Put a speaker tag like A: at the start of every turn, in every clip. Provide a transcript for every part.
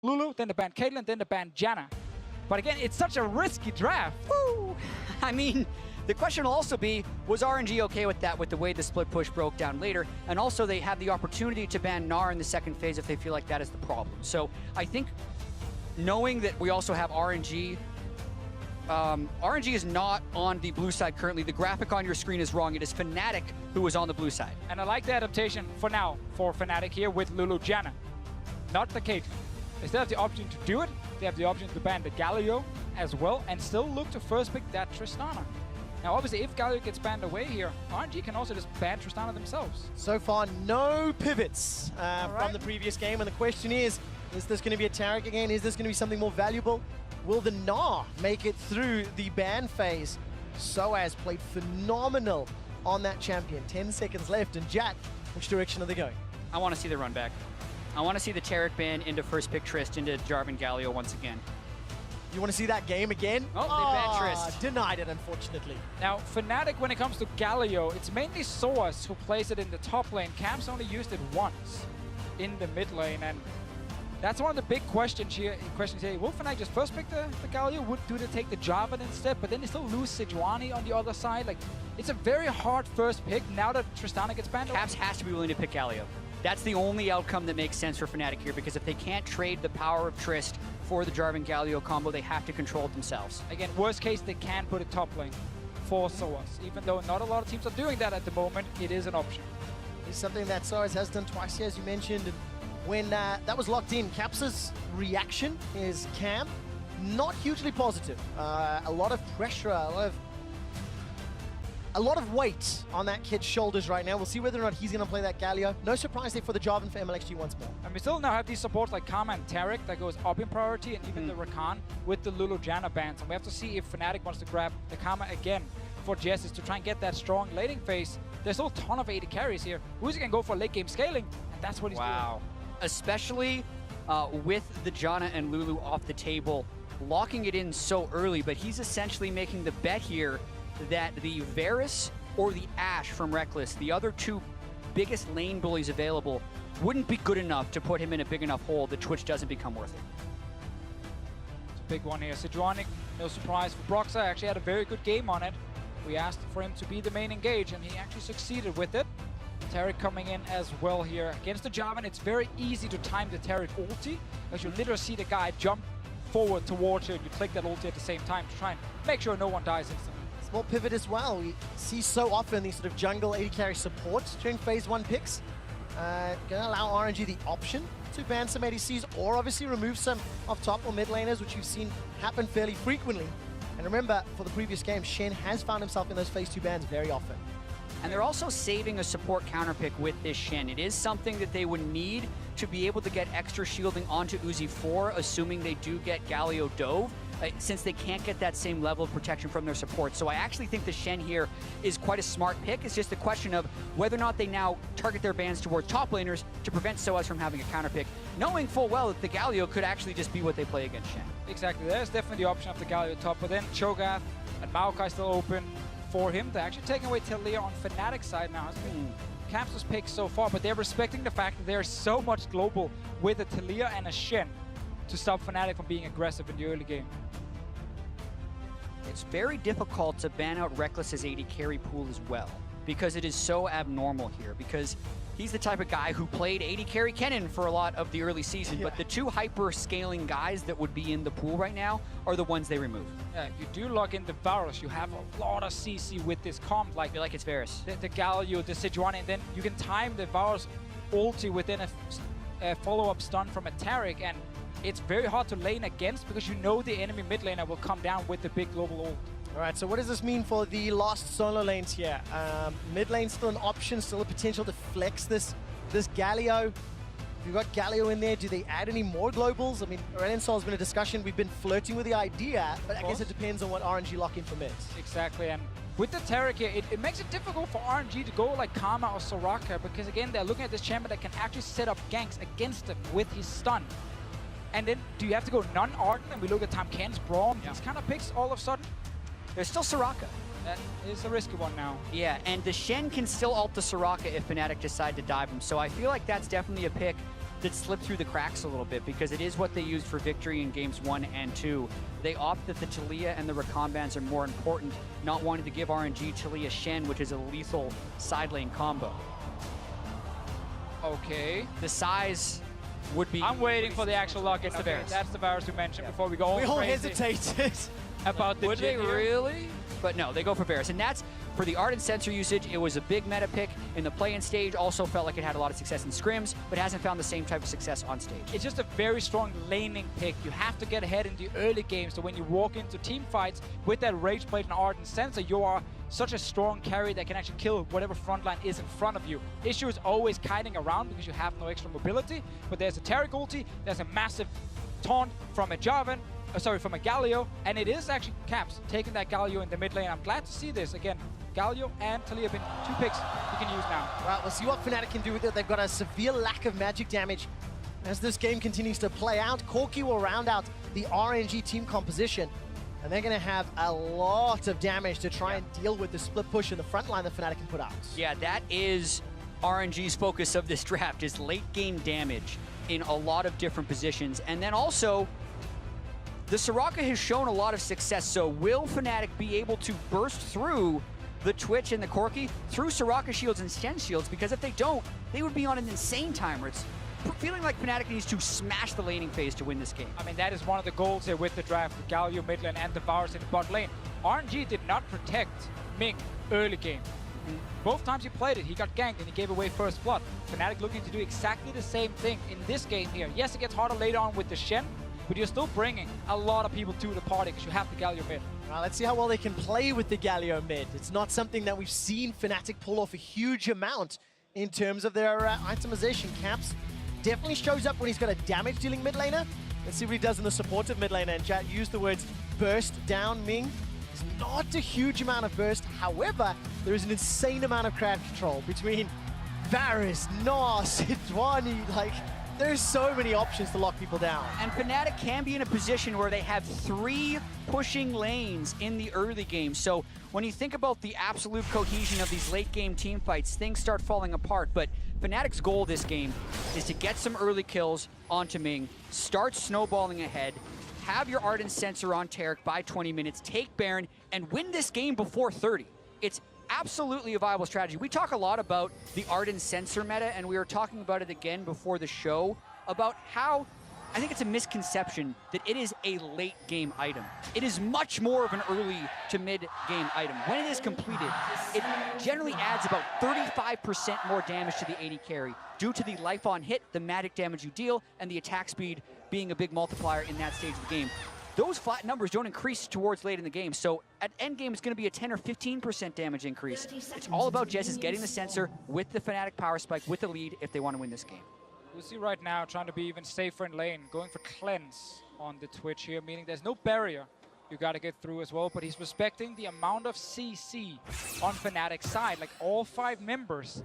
A: Lulu, then they banned Caitlyn, then they banned Janna. But again, it's such a risky draft.
B: Woo! I mean, the question will also be, was RNG okay with that, with the way the split push broke down later? And also they have the opportunity to ban Gnar in the second phase if they feel like that is the problem. So I think knowing that we also have RNG, RNG is not on the blue side currently. The graphic on your screen is wrong. It is Fnatic who is on the blue side.
A: And I like the adaptation for now for Fnatic here with Lulu Janna, not the Caitlyn. They still have the option to do it. They have the option to ban the Galio as well and still look to first pick that Tristana. Now, obviously, if Galio gets banned away here, RNG can also just ban Tristana themselves.
C: So far, no pivots from the previous game, and the question is this going to be a Taric again? Is this going to be something more valuable? Will the Gnar make it through the ban phase? sOAZ played phenomenal on that champion. 10 seconds left, and Jack, which direction are they going?
B: I want to see the run back. I want to see the Taric ban into first pick Trist into Jarvan Galio once again.
C: You want to see that game again?
B: Oh, they banned Trist.
C: Denied it, unfortunately.
A: Now, Fnatic, when it comes to Galio, it's mainly sOAZ who plays it in the top lane. Camps only used it once in the mid lane, and that's one of the big questions here. Will Fnatic just first pick the Galio? Do they take the Jarvan instead? But then they still lose Sejuani on the other side. Like, it's a very hard first pick now that Tristana gets banned.
B: Caps has to be willing to pick Galio. That's the only outcome that makes sense for Fnatic here, because if they can't trade the power of Trist for the Jarvan Galio combo, they have to control it themselves.
A: Again, worst case, they can put a top lane for sOAZ. Even though not a lot of teams are doing that at the moment, it is an option.
C: It's something that sOAZ has done twice here, as you mentioned. And when that was locked in, Caps' reaction is Cam, not hugely positive. A lot of pressure, a lot of weight on that kid's shoulders right now. We'll see whether or not he's going to play that Galio. No surprise there for the Jarvan for Mlxg once more.
A: And we still now have these supports like Karma and Taric that goes up in priority, and even the Rakan with the Lulu Janna bans. And we have to see if Fnatic wants to grab the Karma again for Jesiz to try and get that strong laning phase. There's still a ton of AD carries here. Who's going to go for late game scaling? And that's what he's doing.
B: Especially with the Janna and Lulu off the table, locking it in so early, but he's essentially making the bet here that the Varus or the Ashe from Rekkles, the other two biggest lane bullies available, wouldn't be good enough to put him in a big enough hole that Twitch doesn't become worth it.
A: It's a big one here. Sejuani, no surprise for Broxah, actually had a very good game on it. We asked for him to be the main engage, and he actually succeeded with it. Taric coming in as well here. Against the Jarvan, it's very easy to time the Taric ulti, because you literally see the guy jump forward towards you, and you click that ulti at the same time to try and make sure no one dies instantly.
C: Small pivot as well. We see so often these sort of jungle AD carry support during phase 1 picks. Going to allow RNG the option to ban some ADCs, or obviously remove some off top or mid laners, which you've seen happen fairly frequently. And remember, for the previous game, Shen has found himself in those phase 2 bans very often.
B: And they're also saving a support counter pick with this Shen. It is something that they would need to be able to get extra shielding onto Uzi 4, assuming they do get Galio Dove, since they can't get that same level of protection from their support. So I actually think the Shen here is quite a smart pick. It's just a question of whether or not they now target their bans towards top laners to prevent sOAZ from having a counter pick, knowing full well that the Galio could actually just be what they play against Shen.
A: Exactly, there's definitely the option of the Galio top, but then Cho'Gath and Maokai still open for him. They're actually taking away Talia on Fnatic side now. Has been Caps' pick so far, but they're respecting the fact that there's so much global with a Talia and a Shen to stop Fnatic from being aggressive in the early game.
B: It's very difficult to ban out Rekkles' AD carry pool as well, because it is so abnormal here, because he's the type of guy who played AD carry Kennen for a lot of the early season, but the two hyper-scaling guys that would be in the pool right now are the ones they remove.
A: Yeah, if you do log in the Varus, you have a lot of CC with this comp, like,
B: I feel like it's Varus.
A: The Galio, the Sejuani, and then you can time the Varus ulti within a follow-up stun from a Taric, and it's very hard to lane against because you know the enemy mid laner will come down with the big global ult.
C: All right, so what does this mean for the last solo lanes here? Mid lane still an option, still a potential to flex this Galio. If you've got Galio in there, do they add any more globals? I mean, Rekkles has been a discussion. We've been flirting with the idea, but I guess it depends on what RNG lock-in permits.
A: Exactly, and with the Taric here, it makes it difficult for RNG to go like Karma or Soraka, because again, they're looking at this champion that can actually set up ganks against them with his stun. And then, do you have to go non-Ardent? And we look at Tamken's Braum, these kind of picks all of a sudden.
B: There's still Soraka.
A: That is a risky one now.
B: Yeah, and the Shen can still ult the Soraka if Fnatic decide to dive him. So I feel like that's definitely a pick that slipped through the cracks a little bit because it is what they used for victory in games 1 and 2. They opt that the Taliyah and the Rakan bans are more important, not wanting to give RNG Taliyah Shen, which is a lethal side lane combo.
A: Okay.
B: The size would be...
A: I'm waiting for the actual lock. It's
B: the Varus.
A: That's the Varus we mentioned before we go all
C: We all
A: crazy
C: hesitated.
A: about the
B: Would they
A: Jin here.
B: really? But no, they go for Varus. And that's, for the Ardent sensor usage, it was a big meta pick in the play-in stage. Also felt like it had a lot of success in scrims, but hasn't found the same type of success on stage.
A: It's just a very strong laning pick. You have to get ahead in the early game, so when you walk into team fights with that Rage Blade and Ardent Sensor, you are such a strong carry that can actually kill whatever frontline is in front of you. Issue is always kiting around because you have no extra mobility, but there's a Taric ulti, there's a massive taunt from a Jarvan, from a Galio, and it is actually Caps taking that Galio in the mid lane. I'm glad to see this. Again, Galio and Taliyah have been 2 picks you can use now.
C: Right, we'll see what Fnatic can do with it. They've got a severe lack of magic damage. As this game continues to play out, Corki will round out the RNG team composition, and they're going to have a lot of damage to try and deal with the split push in the front line that Fnatic can put out.
B: Yeah, that is RNG's focus of this draft, is late game damage in a lot of different positions. And then also, the Soraka has shown a lot of success, so will Fnatic be able to burst through the Twitch and the Corki through Soraka shields and Shen shields? Because if they don't, they would be on an insane timer. It's feeling like Fnatic needs to smash the laning phase to win this game.
A: I mean, that is one of the goals here with the draft, with Galio mid lane and the Varus in the bot lane. RNG did not protect Ming early game. Both times he played it, he got ganked and he gave away first blood. Fnatic looking to do exactly the same thing in this game here. Yes, it gets harder later on with the Shen, but you're still bringing a lot of people to the party because you have the Galio mid.
C: Well, let's see how well they can play with the Galio mid. It's not something that we've seen Fnatic pull off a huge amount in terms of their itemization. Caps definitely shows up when he's got a damage-dealing mid laner. Let's see what he does in the supportive mid laner. And chat used the words burst down Ming. It's not a huge amount of burst. However, there is an insane amount of crowd control between Varus, Gnar, Sejuani. Like, there's so many options to lock people down.
B: And Fnatic can be in a position where they have 3 pushing lanes in the early game. So when you think about the absolute cohesion of these late game team fights, things start falling apart. But Fnatic's goal this game is to get some early kills onto Ming, start snowballing ahead, have your Ardent Sensor on Taric by 20 minutes, take Baron, and win this game before 30. It's absolutely a viable strategy. We talk a lot about the Ardent Sensor meta, and we were talking about it again before the show, about how I think it's a misconception that it is a late game item. It is much more of an early to mid game item. When it is completed, it generally adds about 35% more damage to the AD carry due to the life on hit, the magic damage you deal, and the attack speed being a big multiplier in that stage of the game. Those flat numbers don't increase towards late in the game, so at end game it's going to be a 10 or 15% damage increase. It's all about Jesiz getting the sensor with the Fnatic power spike with the lead if they want to win this game.
A: We see right now trying to be even safer in lane, going for cleanse on the Twitch here, meaning there's no barrier you got to get through as well, but he's respecting the amount of CC on Fnatic's side. Like, all 5 members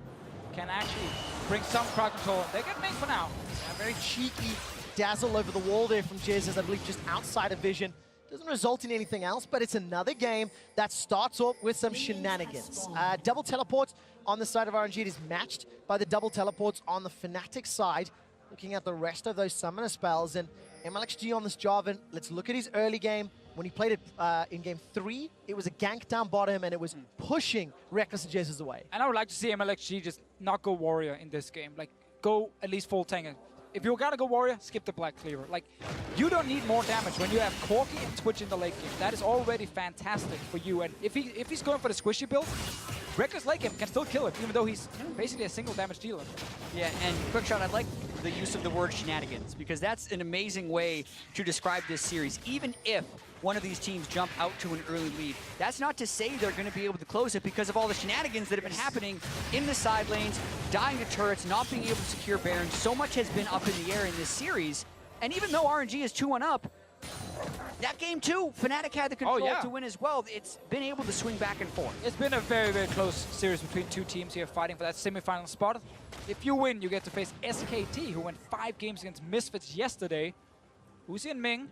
A: can actually bring some crowd control. They get Ming for now.
C: A very cheeky dazzle over the wall there from Jesiz, I believe just outside of vision. Doesn't result in anything else, but it's another game that starts off with some shenanigans. Double teleports on the side of RNG. It is matched by the double teleports on the Fnatic side. Looking at the rest of those summoner spells, and Mlxg on this Jarvan. Let's look at his early game. When he played it in game 3, it was a gank down bottom, and it was pushing Rekkles and Jesiz away.
A: And I would like to see Mlxg just not go warrior in this game. Like, go at least full tanker. If you're gonna go warrior, skip the black cleaver. Like, you don't need more damage when you have Corki and Twitch in the late game. That is already fantastic for you. And if he's going for the squishy build, Rekkles late game can still kill him, even though he's basically a single damage dealer.
B: Yeah, and Quickshot, I'd like the use of the word shenanigans, because that's an amazing way to describe this series. Even if one of these teams jump out to an early lead, that's not to say they're going to be able to close it because of all the shenanigans that have been happening in the side lanes, dying to turrets, not being able to secure Baron. So much has been up in the air in this series, and even though RNG is 2-1 up, that game too, Fnatic had the control to win as well. It's been able to swing back and forth.
A: It's been a very, very close series between 2 teams here fighting for that semifinal spot. If you win, you get to face SKT, who won 5 games against Misfits yesterday. Uzi and Ming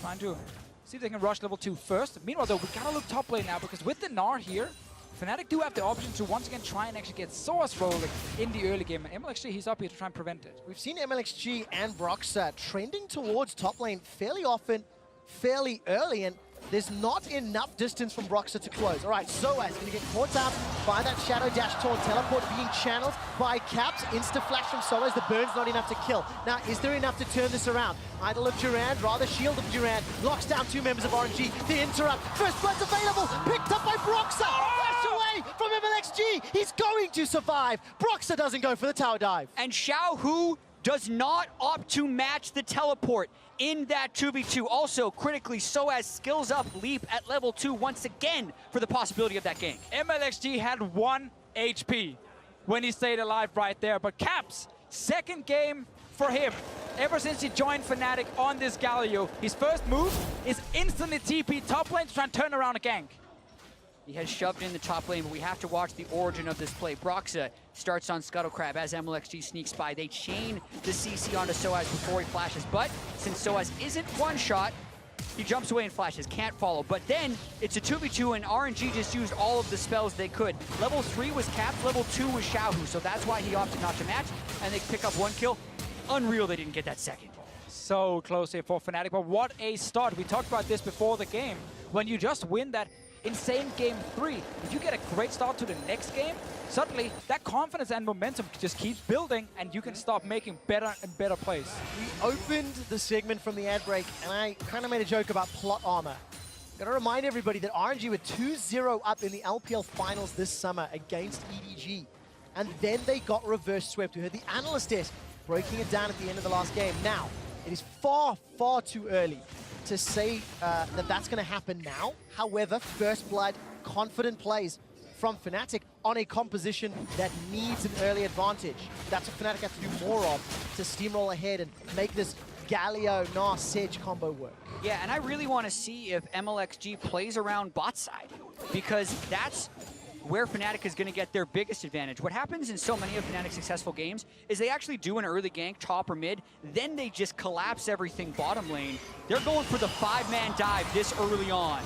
A: trying to see if they can rush level 2 first. Meanwhile, though, we gotta look top lane now, because with the Gnar here, Fnatic do have the option to once again try and actually get sOAZ rolling in the early game. And Mlxg, he's up here to try and prevent it.
C: We've seen Mlxg and Broxah trending towards top lane fairly often, fairly early, and there's not enough distance from Broxah to close. All right, sOAZ going to get caught out by that Shadow Dash Taunt teleport being channeled by Caps. Insta-flash from sOAZ, the burn's not enough to kill. Now, is there enough to turn this around? Idol of Durand, rather Shield of Durand, locks down 2 members of RNG. The interrupt, first blood's available, picked up by Broxah. Flash away from Mlxg, he's going to survive. Broxah doesn't go for the tower dive.
B: And Xiaohu does not opt to match the teleport in that 2v2. Also, critically, sOAZ skills up leap at level 2 once again for the possibility of that gank.
A: Mlxg had 1 HP when he stayed alive right there, but Caps, second game for him. Ever since he joined Fnatic on this Galio, his first move is instantly TP top lane to try and turn around a gank.
B: He has shoved in the top lane, but we have to watch the origin of this play. Broxah starts on Scuttlecrab as Mlxg sneaks by. They chain the CC onto sOAZ before he flashes, but since sOAZ isn't one-shot, he jumps away and flashes, can't follow. But then it's a 2v2 and RNG just used all of the spells they could. Level 3 was Caps, level 2 was Xiaohu, so that's why he opted not to match, and they pick up 1 kill. Unreal they didn't get that second.
A: So close here for Fnatic, but what a start. We talked about this before the game. When you just win that insane game 3, if you get a great start to the next game, suddenly that confidence and momentum just keeps building and you can start making better and better plays.
C: We opened the segment from the ad break and I kind of made a joke about plot armor. Gotta remind everybody that RNG were 2-0 up in the LPL finals this summer against EDG. And then they got reverse swept. We heard the analyst desk breaking it down at the end of the last game. Now, it is far, far too early to say that that's going to happen now. However, first blood, confident plays from Fnatic on a composition that needs an early advantage. That's what Fnatic have to do more of to steamroll ahead and make this Galio, Gnar, Sej combo work.
B: Yeah, and I really want to see if Mlxg plays around bot side, because that's where Fnatic is going to get their biggest advantage. What happens in so many of Fnatic's successful games is they actually do an early gank, top or mid, then they just collapse everything bottom lane. They're going for the 5-man dive this early on.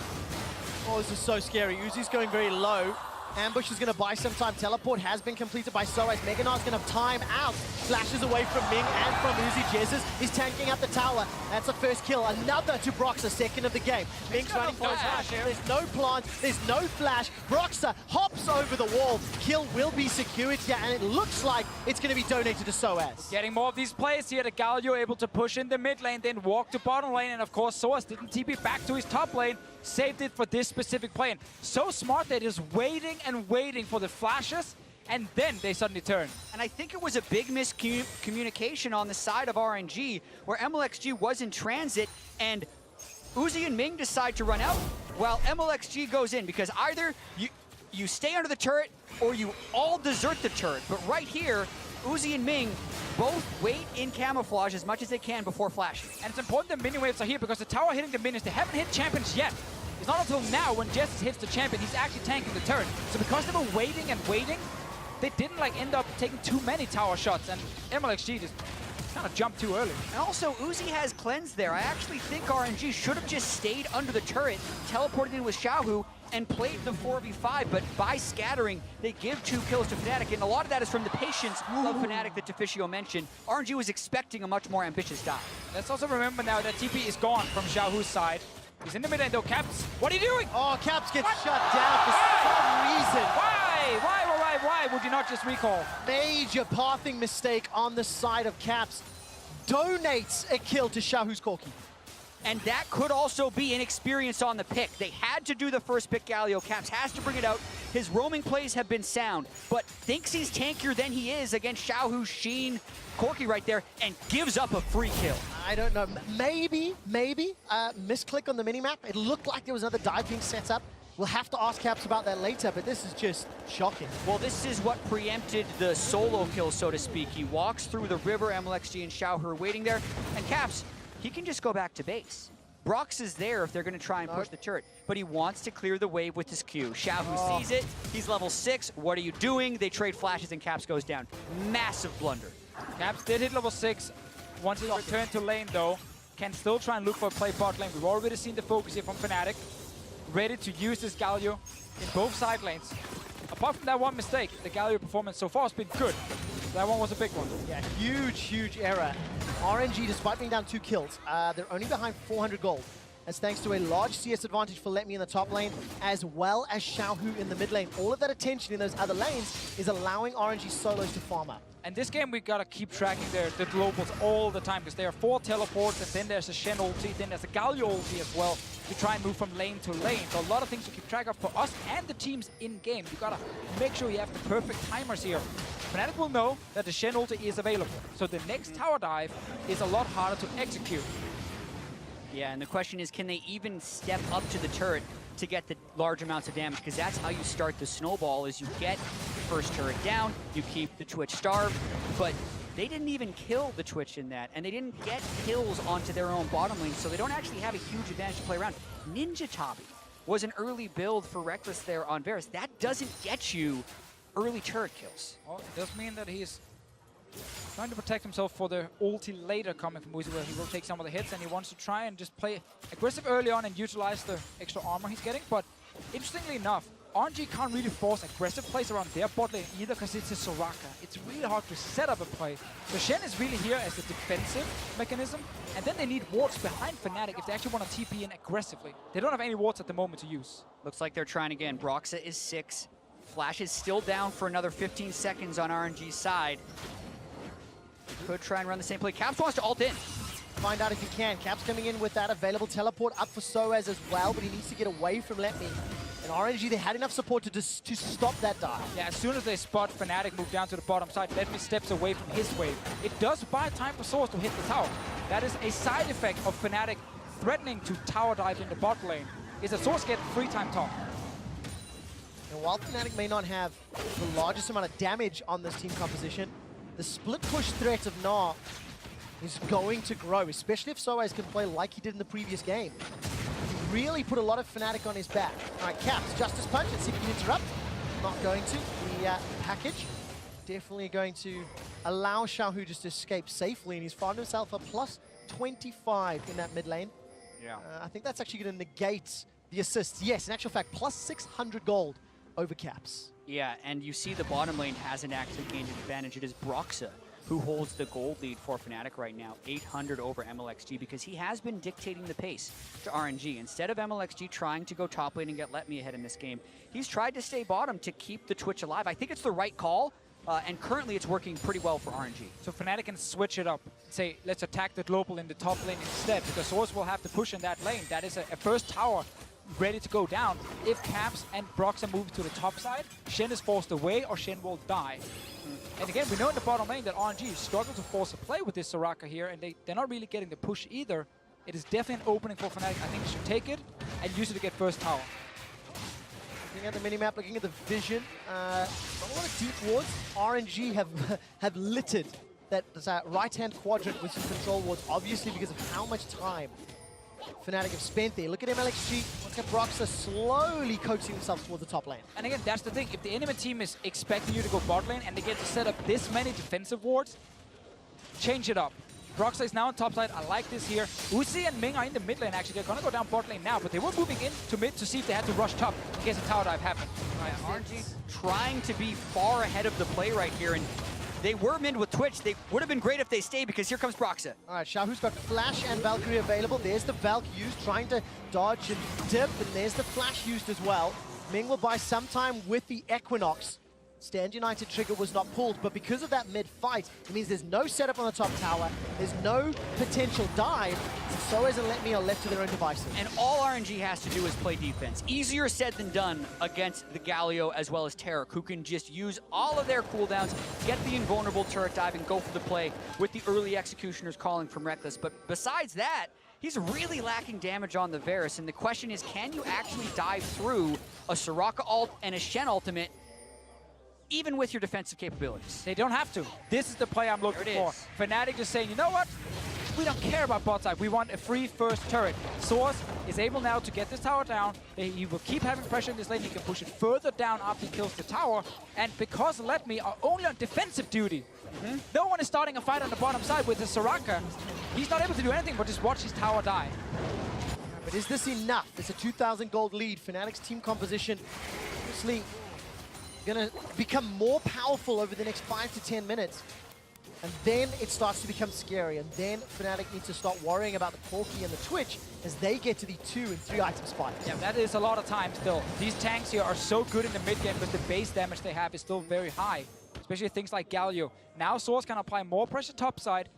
C: Oh, this is so scary. Uzi's going very low. Ambush is going to buy some time. Teleport has been completed by sOAZ. Mega Gnar's going to have time out. Flashes away from Ming and from Uzi. Jesiz is tanking up the tower. That's the first kill. Another to Broxah, second of the game. Ming's running goes hard. There's no plant. There's no flash. Broxah hops over the wall. Kill will be secured here, and it looks like it's going to be donated to sOAZ.
A: Getting more of these plays here. The Galio able to push in the mid lane, then walk to bottom lane, and of course sOAZ didn't TP back to his top lane. Saved it for this specific play. And so smart, they're just waiting and waiting for the flashes, and then they suddenly turn.
B: And I think it was a big miscommunication on the side of RNG, where Mlxg was in transit, and Uzi and Ming decide to run out, while Mlxg goes in, because either you stay under the turret, or you all desert the turret. But right here, Uzi and Ming both wait in camouflage as much as they can before flashing.
A: And it's important that mini waves are here because the tower hitting the minions, they haven't hit champions yet. It's not until now when Jesiz hits the champion, he's actually tanking the turret. So because they were waiting and waiting, they didn't end up taking too many tower shots, and Mlxg just kind of jumped too early.
B: And also, Uzi has cleanse there. I actually think RNG should have just stayed under the turret, teleported in with Xiaohu, and played the 4v5, but by scattering, they give 2 kills to Fnatic, and a lot of that is from the patience of Fnatic that Deficio mentioned. RNG was expecting a much more ambitious dive.
A: Let's also remember now that TP is gone from Xiaohu's side. He's in the mid lane though. Caps, what are you doing?
C: Oh, Caps gets shut down for some reason.
A: Why would you not just recall?
C: Major pathing mistake on the side of Caps. Donates a kill to Xiaohu's Corki.
B: And that could also be inexperience on the pick. They had to do the first pick Galio. Caps has to bring it out. His roaming plays have been sound, but thinks he's tankier than he is against Xiaohu, Shen, Corki right there, and gives up a free kill.
C: I don't know. Maybe, misclick on the minimap. It looked like there was another dive being set up. We'll have to ask Caps about that later, but this is just shocking.
B: Well, this is what preempted the solo kill, so to speak. He walks through the river, Mlxg and Xiaohu are waiting there, and Caps, he can just go back to base. Brox is there if they're going to try and push the turret, but he wants to clear the wave with his Q. Xiaohu sees it. He's level 6. What are you doing? They trade flashes and Caps goes down. Massive blunder.
A: Caps did hit level 6. Once he returned to lane though, can still try and look for a play bot lane. We've already seen the focus here from Fnatic. ready to use this Galio in both side lanes. Apart from that one mistake, the Galio performance so far has been good. That one was a big one.
C: Yeah, huge error. RNG, despite being down 2 kills, they're only behind 400 gold. That's thanks to a large CS advantage for Letme in the top lane, as well as Xiaohu in the mid lane. All of that attention in those other lanes is allowing RNG solos to farm up.
A: And this game, we gotta keep tracking the globals all the time, because there are 4 teleports, and then there's a Shen ulti, then there's a Galio ulti as well, to try and move from lane to lane. So a lot of things to keep track of for us and the teams in-game. You gotta make sure you have the perfect timers here. Fnatic will know that the Shen ulti is available, so the next tower dive is a lot harder to execute.
B: Yeah, and the question is, can they even step up to the turret to get the large amounts of damage? Because that's how you start the snowball, is you get the first turret down, you keep the Twitch starved, but they didn't even kill the Twitch in that, and they didn't get kills onto their own bottom lane, so they don't actually have a huge advantage to play around. Ninja Tabi was an early build for Rekkles there on Varus. That doesn't get you early turret kills.
A: Well, it does mean that he's trying to protect himself for the ulti later coming from Uzi, where he will take some of the hits, and he wants to try and just play aggressive early on and utilize the extra armor he's getting. But interestingly enough, RNG can't really force aggressive plays around their bot lane either, because it's a Soraka. It's really hard to set up a play. So Shen is really here as a defensive mechanism, and then they need wards behind Fnatic if they actually want to TP in aggressively. They don't have any wards at the moment to use.
B: Looks like they're trying again. Broxah is 6. Flash is still down for another 15 seconds on RNG's side. Could try and run the same play. Caps wants to ult in.
C: Find out if he can. Caps coming in with that available teleport up for sOAZ as well, but he needs to get away from Letme. And RNG, they had enough support to stop that dive.
A: Yeah, as soon as they spot Fnatic move down to the bottom side, Letme steps away from his wave. It does buy time for sOAZ to hit the tower. That is a side effect of Fnatic threatening to tower dive in the bot lane, is that sOAZ get free time top.
C: And while Fnatic may not have the largest amount of damage on this team composition, the split push threat of Gnar is going to grow, especially if sOAZ can play like he did in the previous game. He really put a lot of Fnatic on his back. All right, Caps, Justice Punch, let's see if he can interrupt. Not going to. The package definitely going to allow Xiaohu just to escape safely, and he's found himself a plus 25 in that mid lane.
B: Yeah.
C: I think that's actually going to negate the assists. Yes, in actual fact, plus 600 gold over Caps.
B: Yeah, and you see the bottom lane hasn't actually gained an advantage. It is Broxah who holds the gold lead for Fnatic right now, 800 over Mlxg, because he has been dictating the pace to RNG. Instead of Mlxg trying to go top lane and get Letme ahead in this game, he's tried to stay bottom to keep the Twitch alive. I think it's the right call, and currently it's working pretty well for RNG.
A: So Fnatic can switch it up and say, let's attack the global in the top lane instead, because sOAZ will have to push in that lane. That is a first tower ready to go down. If Caps and Broxah move to the top side, Shen is forced away or Shen will die. And again, we know in the bottom lane that RNG struggle to force a play with this Soraka here, and they're not really getting the push either. It is definitely an opening for Fnatic. I think they should take it and use it to get first tower.
C: Looking at the minimap, looking at the vision, not a lot of deep wards. RNG have littered that right-hand quadrant with some control wards, obviously because of how much time Fnatic have spent there. Look at Mlxg, look at Broxah slowly coaxing himself towards the top lane.
A: And again, that's the thing. If the enemy team is expecting you to go bot lane and they get to set up this many defensive wards, change it up. Broxah is now on top side. I like this here. Uzi and Ming are in the mid lane, actually. They're going to go down bot lane now, but they were moving in to mid to see if they had to rush top in case a tower dive happened.
B: RNG trying to be far ahead of the play right here, and they were mid with Twitch. They would have been great if they stayed, because here comes Broxah.
C: All right, Xiaohu's got Flash and Valkyrie available. There's the Valk used, trying to dodge and dip, and there's the Flash used as well. Ming will buy some time with the Equinox. Stand United trigger was not pulled, but because of that mid-fight, it means there's no setup on the top tower, there's no potential dive, so sOAZ and Letme are left to their own devices.
B: And all RNG has to do is play defense. Easier said than done against the Galio as well as Taric, who can just use all of their cooldowns, get the invulnerable turret dive, and go for the play with the early executioners calling from Rekkles. But besides that, he's really lacking damage on the Varus, and the question is, can you actually dive through a Soraka ult and a Shen ultimate even with your defensive capabilities?
A: They don't have to. This is the play I'm looking for. Fnatic just saying, you know what? We don't care about bot side. We want a free first turret. sOAZ is able now to get this tower down. He will keep having pressure in this lane. He can push it further down after he kills the tower. And because Letme are only on defensive duty, no one is starting a fight on the bottom side with the Soraka. He's not able to do anything but just watch his tower die.
C: But is this enough? It's a 2,000 gold lead. Fnatic's team composition obviously gonna become more powerful over the next 5 to 10 minutes. And then it starts to become scary. And then Fnatic needs to start worrying about the Corki and the Twitch as they get to the 2 and 3 item spikes.
A: Yeah, that is a lot of time still. These tanks here are so good in the mid game, but the base damage they have is still very high. Especially things like Galio. Now sOAZ can apply more pressure topside,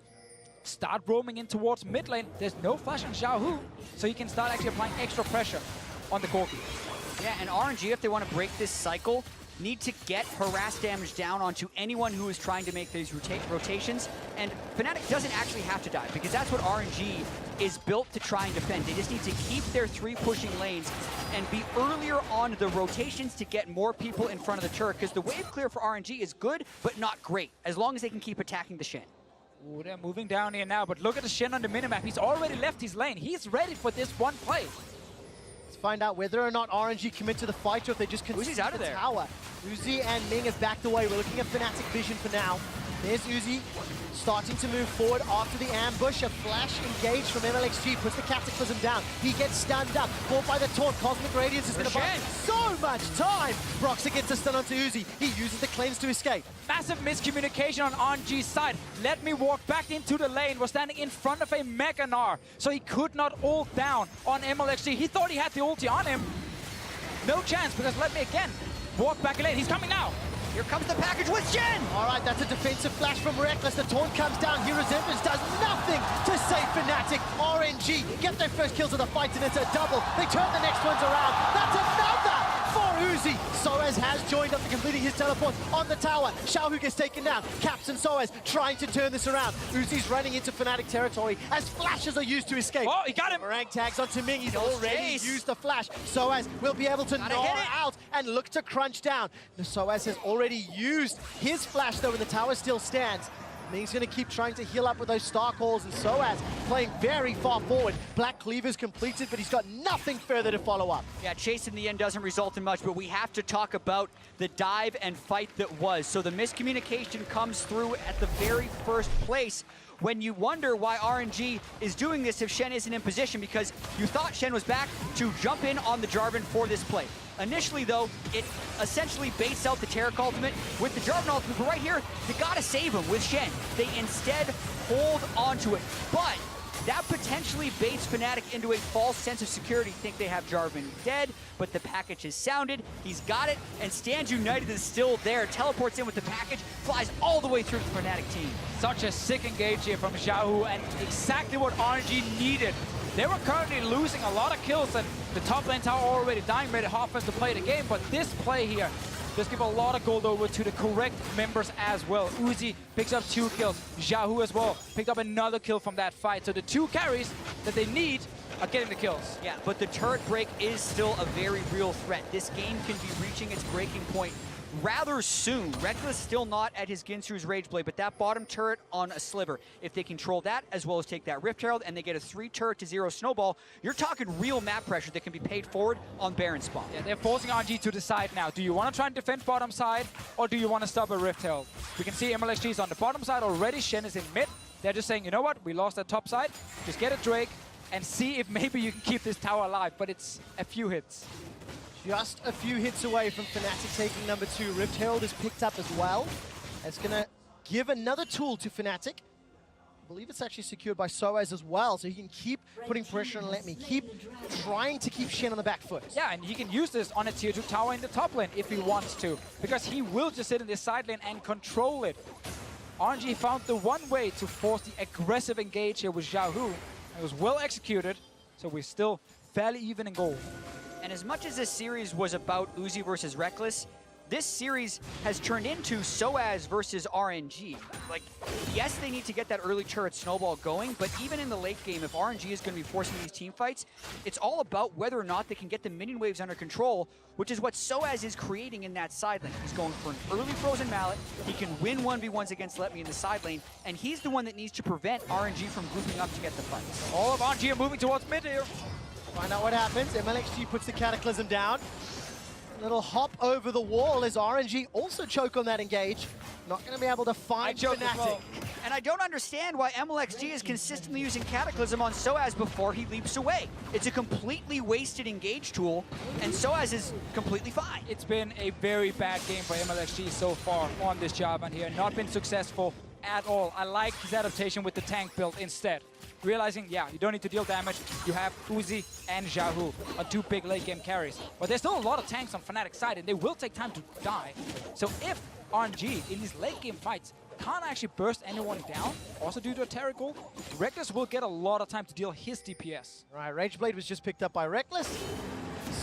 A: start roaming in towards mid lane. There's no flash on Xiaohu, so he can start actually applying extra pressure on the Corki.
B: Yeah, and RNG, if they want to break this cycle, need to get harass damage down onto anyone who is trying to make these rotations. And Fnatic doesn't actually have to die, because that's what RNG is built to try and defend. They just need to keep their 3 pushing lanes and be earlier on the rotations to get more people in front of the turret, because the wave clear for RNG is good, but not great, as long as they can keep attacking the Shen.
A: Ooh, they're moving down here now, but look at the Shen on the minimap. He's already left his lane. He's ready for this one play.
C: Let's find out whether or not RNG commit to the fight or if they just concede
B: out of
C: the
B: there.
C: tower. Uzi and Ming have backed away. We're looking at Fnatic vision for now. There's Uzi starting to move forward after the ambush. A flash engage from Mlxg puts the Cataclysm down. He gets stunned up, caught by the taunt. Cosmic Radiance is going to buy so much time. Broxah gets a stun onto Uzi. He uses the cleanse to escape.
A: Massive miscommunication on RNG's side. Letme walk back into the lane. Was standing in front of a Mega Gnar, so he could not ult down on Mlxg. He thought he had the ulti on him. No chance, because Letme again walk back in lane. He's coming now.
B: Here comes the package with Shen!
C: All right, that's a defensive flash from Rekkles. The taunt comes down. Hero's Empress does nothing to save Fnatic. RNG get their first kills of the fight, and it's a double. They turn the next ones around. That's another for Uzi. sOAZ has joined after completing his teleport on the tower. Xiaohu gets taken down. Caps and sOAZ trying to turn this around. Uzi's running into Fnatic territory as flashes are used to escape.
A: Oh, he got him!
C: Rank tags onto Ming. He's already used the flash. sOAZ will be able to gnaw out and look to crunch down. The sOAZ has already used his flash, though, and the tower still stands. Ming's going to keep trying to heal up with those star calls, and sOAZ playing very far forward. Black Cleaver's completed, but he's got nothing further to follow up.
B: Yeah, chase in the end doesn't result in much, but we have to talk about the dive and fight that was. So the miscommunication comes through at the very first place, when you wonder why RNG is doing this if Shen isn't in position, because you thought Shen was back to jump in on the Jarvan for this play. Initially, though, it essentially baits out the Taric ultimate with the Jarvan ultimate, but right here, they gotta save him with Shen. They instead hold onto it, but that potentially baits Fnatic into a false sense of security, think they have Jarvan dead, but the package is sounded, he's got it, and Stands United is still there, teleports in with the package, flies all the way through the Fnatic team.
A: Such a sick engage here from Xiaohu, and exactly what RNG needed. They were currently losing a lot of kills, and the top lane tower already dying, made it hard for us to play the game, but this play here just give a lot of gold over to the correct members as well. Uzi picks up 2 kills, Xiaohu as well picked up another kill from that fight, so the 2 carries that they need are getting the kills.
B: Yeah, but the turret break is still a very real threat. This game can be reaching its breaking point rather soon. Rekkles still not at his Ginsu's Rage Blade, but that bottom turret on a sliver, if they control that as well as take that Rift Herald and they get a 3 turret to 0 snowball, you're talking real map pressure that can be paid forward on Baron spawn.
A: Yeah, they're forcing RNG to decide now. Do you want to try and defend bottom side, or do you want to stop a Rift Herald? We can see Mlxg is on the bottom side already. Shen is in mid. They're just saying, you know what? We lost that top side. Just get a Drake and see if maybe you can keep this tower alive, but it's a few hits.
C: Just a few hits away from Fnatic taking number 2. Rift Herald is picked up as well. It's going to give another tool to Fnatic. I believe it's actually secured by sOAZ as well, so he can keep putting pressure on Letme, keep trying to keep Shen on the back foot.
A: Yeah, and he can use this on a tier 2 tower in the top lane if he wants to, because he will just sit in this side lane and control it. RNG found the one way to force the aggressive engage here with Xiaohu, and it was well executed, so we're still fairly even in gold.
B: And as much as this series was about Uzi versus Rekkles, this series has turned into sOAZ versus RNG. Like, yes, they need to get that early turret snowball going, but even in the late game, if RNG is going to be forcing these team fights, it's all about whether or not they can get the minion waves under control, which is what sOAZ is creating in that side lane. He's going for an early frozen mallet, he can win 1v1s against Letme in the side lane, and he's the one that needs to prevent RNG from grouping up to get the fights.
A: All of RNG are moving towards mid here.
C: Find out what happens. Mlxg puts the Cataclysm down. Little hop over the wall as RNG also choke on that engage. Not going to be able to find
A: I choke as
C: Fnatic.
A: well.
B: And I don't understand why Mlxg is consistently using Cataclysm on sOAZ before he leaps away. It's a completely wasted engage tool, and sOAZ is completely fine.
A: It's been a very bad game for Mlxg so far on this Jarvan here. Not been successful at all. I like his adaptation with the tank build instead. Realizing, yeah, you don't need to deal damage. You have Uzi and Xiaohu on 2 big late game carries. But there's still a lot of tanks on Fnatic's side, and they will take time to die. So if RNG in these late game fights can't actually burst anyone down, also due to a Taric ult, Rekkles will get a lot of time to deal his DPS.
C: Right, Rageblade was just picked up by Rekkles.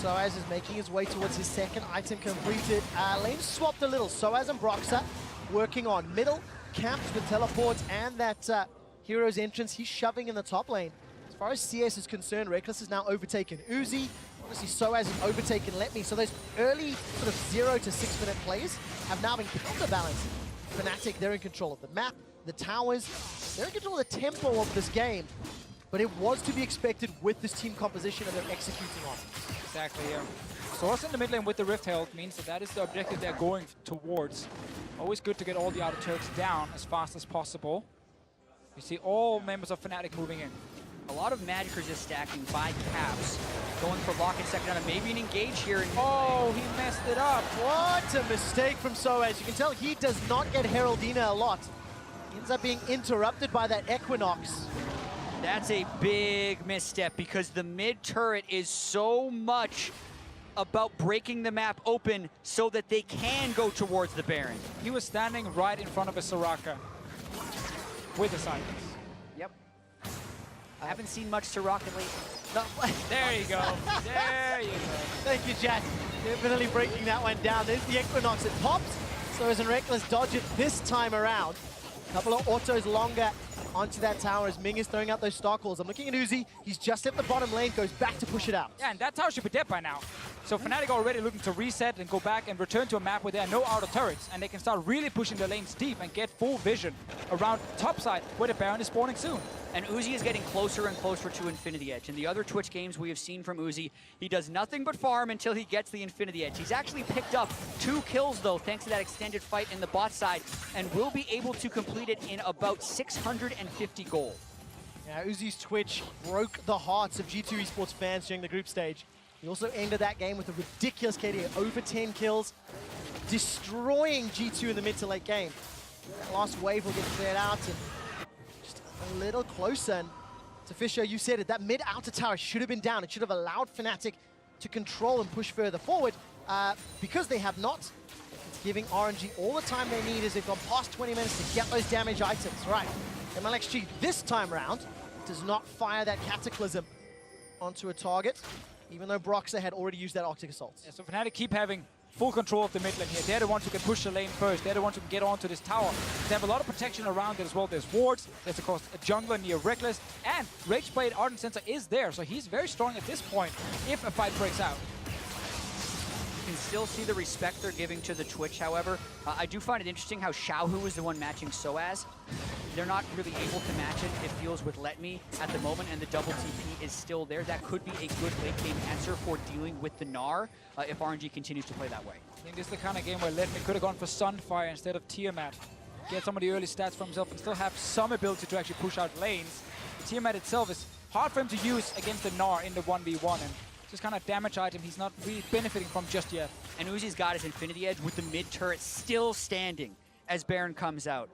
C: sOAZ is making his way towards his second item completed. Lane swapped a little. sOAZ and Broxah working on middle, camps with teleports and that Hero's entrance. He's shoving in the top lane. As far as CS is concerned, Rekkles is now overtaken Uzi. Obviously, sOAZ has overtaken Letme. So those early sort of 0 to 6 minute plays have now been counterbalanced. Fnatic, they're in control of the map, the towers. They're in control of the tempo of this game. But it was to be expected with this team composition that they're executing on.
A: Exactly, yeah. Source in the mid lane with the Rift Herald means that that is the objective they're going towards. Always good to get all the outer turrets down as fast as possible. You see all members of Fnatic moving in.
B: A lot of Magicers just stacking by caps, going for lock and second down, and maybe an engage here.
A: Oh, he messed it up.
C: What a mistake from sOAZ. You can tell he does not get Heraldina a lot. He ends up being interrupted by that Equinox.
B: That's a big misstep because the mid turret is so much about breaking the map open so that they can go towards the Baron.
A: He was standing right in front of a Soraka with the silence.
B: Yep. I haven't seen much Soraka lately.
C: No.
A: There you go. There you go.
C: Thank you, Jack. Definitely breaking that one down. There's the Equinox. It pops. sOAZ and Rekkles dodge it this time around. A couple of autos longer onto that tower as Ming is throwing out those star calls. I'm looking at Uzi. He's just left the bottom lane, goes back to push it out.
A: Yeah, and that tower should be dead by now. So Fnatic already looking to reset and go back and return to a map where there are no outer turrets, and they can start really pushing the lanes deep and get full vision around topside where the Baron is spawning soon.
B: And Uzi is getting closer and closer to Infinity Edge. In the other Twitch games we have seen from Uzi, he does nothing but farm until he gets the Infinity Edge. He's actually picked up 2 kills though, thanks to that extended fight in the bot side, and will be able to complete it in about 650 gold.
C: Yeah, Uzi's Twitch broke the hearts of G2 Esports fans during the group stage. He also ended that game with a ridiculous KD, over 10 kills, destroying G2 in the mid to late game. That last wave will get cleared out and just a little closer. And to Fisher, you said it, that mid outer tower should have been down. It should have allowed Fnatic to control and push further forward. Because they have not, it's giving RNG all the time they need as they've gone past 20 minutes to get those damage items. Right, Mlxg this time round does not fire that Cataclysm onto a target, even though Broxah had already used that Arctic Assault.
A: Yeah, so Fnatic keep having full control of the mid lane here. They're the ones who can push the lane first. They're the ones who can get onto this tower. They have a lot of protection around it as well. There's wards, there's of course a jungler near Rekkles, and Rageblade Ardent Sensor is there, so he's very strong at this point if a fight breaks out.
B: You can still see the respect they're giving to the Twitch, however. I do find it interesting how Xiaohu is the one matching sOAZ. They're not really able to match it, it feels, with Letme at the moment, and the double TP is still there. That could be a good late game answer for dealing with the Gnar if RNG continues to play that way.
A: I think this is the kind of game where Letme could have gone for Sunfire instead of Tiamat. Get some of the early stats for himself and still have some ability to actually push out lanes. Tiamat itself is hard for him to use against the Gnar in the 1v1, and just kind of damage item he's not really benefiting from just yet.
B: And Uzi's got his Infinity Edge with the mid turret still standing as Baron comes out.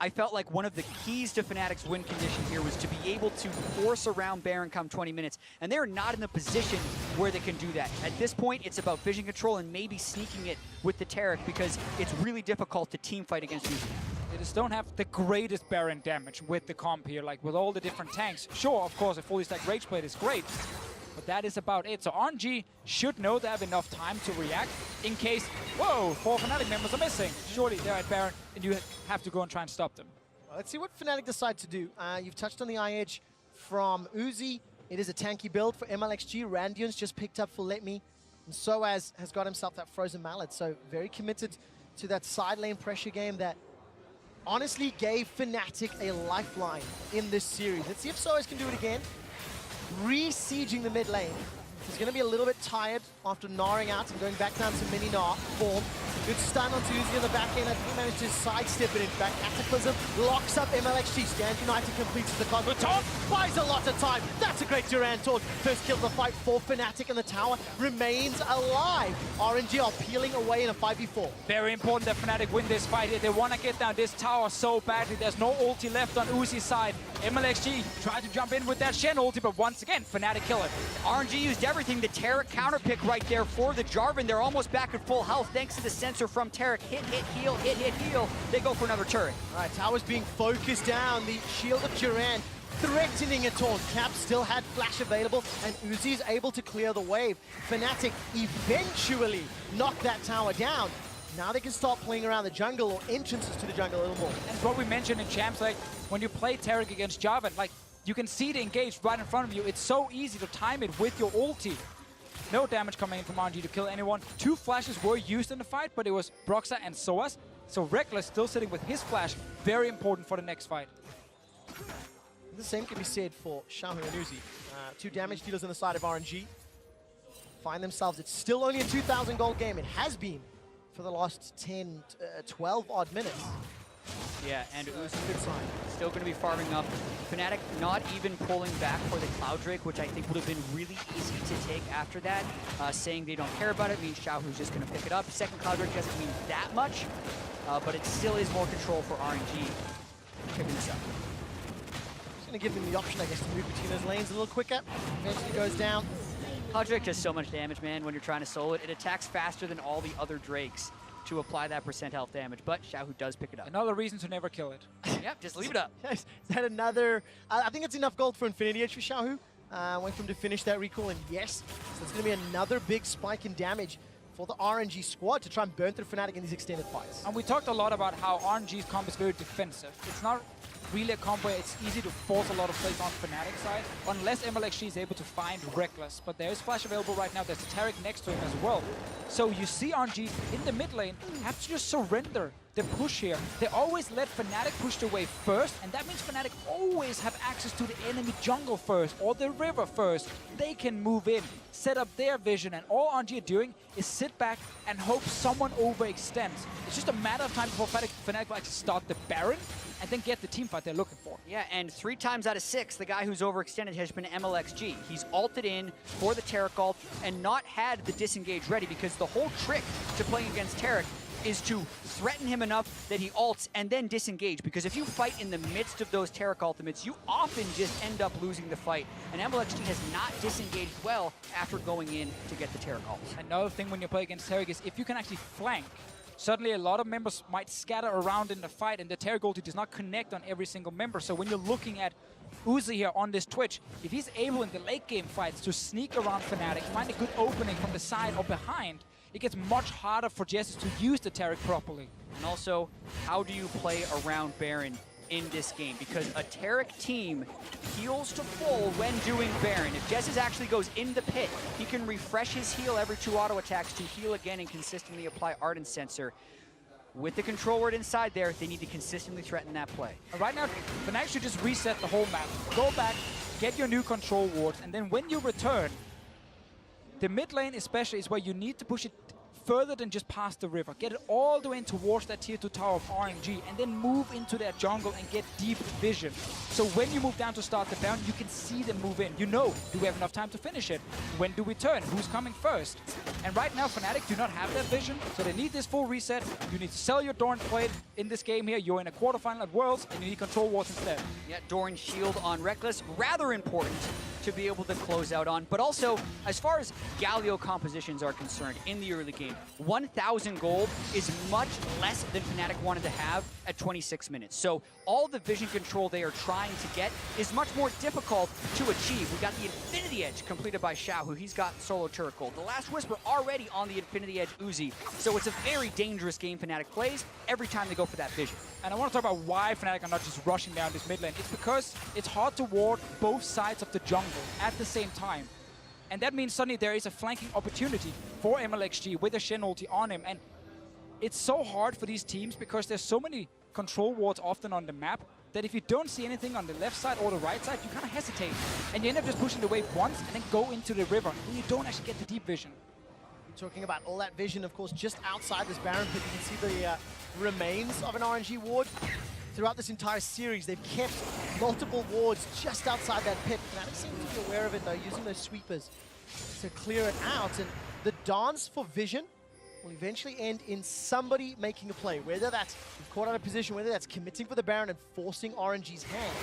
B: I felt like one of the keys to Fnatic's win condition here was to be able to force around Baron come 20 minutes, and they're not in the position where they can do that. At this point, it's about vision control and maybe sneaking it with the Taric because it's really difficult to team fight against Uzi.
A: They just don't have the greatest Baron damage with the comp here, like with all the different tanks. Sure, of course, a fully stacked Rageblade is great, but that is about it. So RNG should know they have enough time to react in case, whoa, 4 Fnatic members are missing. Surely they're at Baron, and you have to go and try and stop them.
C: Well, let's see what Fnatic decide to do. You've touched on the eye edge from Uzi. It is a tanky build for Mlxg. Randion's just picked up for Letme. And sOAZ has got himself that Frozen Mallet. So very committed to that side lane pressure game that honestly gave Fnatic a lifeline in this series. Let's see if sOAZ can do it again. Re-sieging the mid lane. He's going to be a little bit tired after Gnaring out and going back down to mini Gnar form. Good stun onto Uzi on the back end. I think he managed to sidestep it. In fact, Cataclysm locks up Mlxg. Stand United completes the con. But taunt buys a lot of time. That's a great Durant taunt. First kill of the fight for Fnatic, and the tower remains alive. RNG are peeling away in a 5v4.
A: Very important that Fnatic win this fight here. They want to get down this tower so badly. There's no ulti left on Uzi's side. Mlxg tried to jump in with that Shen ulti, but once again, Fnatic kill it.
B: RNG used everything. The Taric counter pick right there for the Jarvan. They're almost back at full health thanks to the sensor from Taric. Hit, heal, hit, heal. They go for another turret.
C: All right, tower's being focused down. The shield of Durant threatening a taunt. Cap still had flash available, and Uzi's able to clear the wave. Fnatic eventually knocked that tower down. Now they can start playing around the jungle or entrances to the jungle a little more.
A: And what we mentioned in Champs, like when you play Taric against Jarvan, like you can see the engage right in front of you. It's so easy to time it with your ulti. No damage coming in from RNG to kill anyone. 2 flashes were used in the fight, but it was Broxah and sOAZ. So Rekkles still sitting with his flash. Very important for the next fight.
C: The same can be said for Xiaohu and Uzi. 2 damage dealers on the side of RNG. Find themselves, it's still only a 2,000 gold game. It has been for the last 10, 12 odd minutes.
B: Yeah, and Uzi
C: Good sign.
B: still going to be farming up. Fnatic not even pulling back for the Cloud Drake, which I think would have been really easy to take after that. Saying they don't care about it means Xiaohu's just going to pick it up. Second Cloud Drake doesn't mean that much, but it still is more control for RNG picking this up.
C: Just going to give them the option, I guess, to move between those lanes a little quicker. Eventually goes down.
B: Cloud Drake does so much damage, man, when you're trying to solo it. It attacks faster than all the other Drakes to apply that % health damage, but Xiaohu does pick it up.
A: Another reason to never kill it.
B: Yep, just leave it up.
C: Is that another... I think it's enough gold for Infinity Edge for Xiaohu. Wait for him to finish that recall, and yes, so it's going to be another big spike in damage for the RNG squad to try and burn through Fnatic in these extended fights.
A: And we talked a lot about how RNG's comp is very defensive. It's not really a comp where it's easy to force a lot of plays on Fnatic side, unless Mlxg is able to find Rekkles. But there is flash available right now. There's a Taric next to him as well. So you see RNG in the mid lane have to just surrender the push here. They always let Fnatic push the wave first, and that means Fnatic always have access to the enemy jungle first, or the river first. They can move in, set up their vision, and all RNG are doing is sit back and hope someone overextends. It's just a matter of time before Fnatic will actually start the Baron, and then get the teamfight they're looking for.
B: Yeah, and 3 times out of 6, the guy who's overextended has been Mlxg. He's ulted in for the Taric ult and not had the disengage ready, because the whole trick to playing against Taric is to threaten him enough that he ults and then disengage, because if you fight in the midst of those Taric ultimates, you often just end up losing the fight, and Mlxg has not disengaged well after going in to get the Taric ult.
A: Another thing when you play against Taric is if you can actually flank, suddenly a lot of members might scatter around in the fight, and the Taric ulti does not connect on every single member. So when you're looking at Uzi here on this Twitch, if he's able in the late game fights to sneak around Fnatic, find a good opening from the side or behind, it gets much harder for Jesiz to use the Taric properly.
B: And also, how do you play around Baron in this game? Because a Taric team heals to full when doing Baron. If Jesiz actually goes in the pit, he can refresh his heal every 2 auto attacks to heal again and consistently apply Ardent Sensor. With the control word inside there, they need to consistently threaten that play.
A: And right now, Fnatic should just reset the whole map. Go back, get your new control wards, and then when you return, the mid lane especially is where you need to push it further than just past the river. Get it all the way in towards that tier 2 tower of RNG, and then move into their jungle and get deep vision. So when you move down to start the Baron, you can see them move in. You know, do we have enough time to finish it? When do we turn? Who's coming first? And right now, Fnatic do not have that vision, so they need this full reset. You need to sell your Doran plate in this game here. You're in a quarterfinal at Worlds, and you need control wards instead.
B: Yeah, Doran's shield on Rekkles, rather important to be able to close out on. But also, as far as Galio compositions are concerned in the early game, 1,000 gold is much less than Fnatic wanted to have at 26 minutes. So all the vision control they are trying to get is much more difficult to achieve. We got the Infinity Edge completed by Xiaohu. He's got solo Taric gold. The Last Whisper already on the Infinity Edge Uzi. So it's a very dangerous game Fnatic plays every time they go for that vision.
A: And I want to talk about why Fnatic are not just rushing down this mid lane. It's because it's hard to ward both sides of the jungle at the same time. And that means suddenly there is a flanking opportunity for Mlxg with a Shen ulti on him. And it's so hard for these teams because there's so many control wards often on the map that if you don't see anything on the left side or the right side, you kind of hesitate. And you end up just pushing the wave once and then go into the river. And you don't actually get the deep vision.
C: talking about all that vision, of course, just outside this Baron pit. You can see the remains of an RNG ward. Throughout this entire series, they've kept multiple wards just outside that pit. Fnatic seem to be aware of it, though, using those sweepers to clear it out. And the dance for vision will eventually end in somebody making a play, whether that's caught out of position, whether that's committing for the Baron and forcing RNG's hand.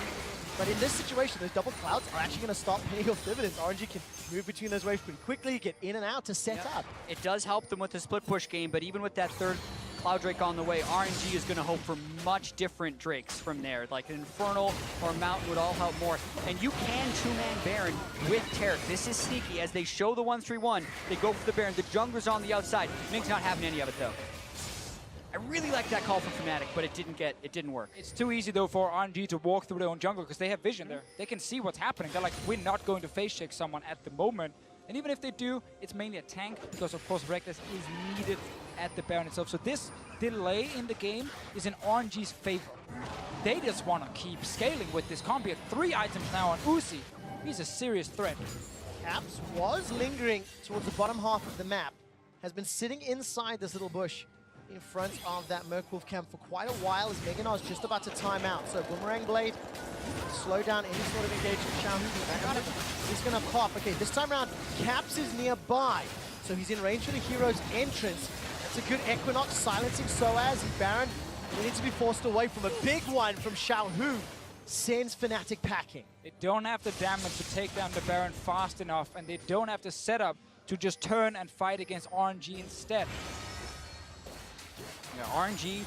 C: But in this situation, those double clouds are actually going to start paying off dividends. RNG can move between those waves pretty quickly, get in and out to set up.
B: It does help them with the split push game, but even with that third Cloud Drake on the way, RNG is going to hope for much different Drakes from there. Like an Infernal or Mountain would all help more. And you can two-man Baron with Taric. This is sneaky. As they show the 1-3-1, they go for the Baron. The jungler's on the outside. Ming's not having any of it, though. I really like that call from Fnatic, but it didn't work.
A: It's too easy, though, for RNG to walk through their own jungle because they have vision there. They can see what's happening. They're like, we're not going to face check someone at the moment. And even if they do, it's mainly a tank because, of course, Rekkles is needed at the Baron itself. So this delay in the game is in RNG's favor. They just want to keep scaling with this combi. At 3 items now on Uzi. He's a serious threat.
C: Caps was lingering towards the bottom half of the map. Has been sitting inside this little bush in front of that Merkwolf camp for quite a while as Gnar's just about to time out. So Boomerang Blade, slow down any sort of engagement. Xiaohu, he's going to pop. Okay, this time around, Caps is nearby. So he's in range for the hero's entrance. That's a good Equinox silencing sOAZ and Baron. They need to be forced away from a big one from Xiaohu. Sends Fnatic packing.
A: They don't have the damage to take down the Baron fast enough, and they don't have the setup to just turn and fight against RNG instead.
B: Yeah, RNG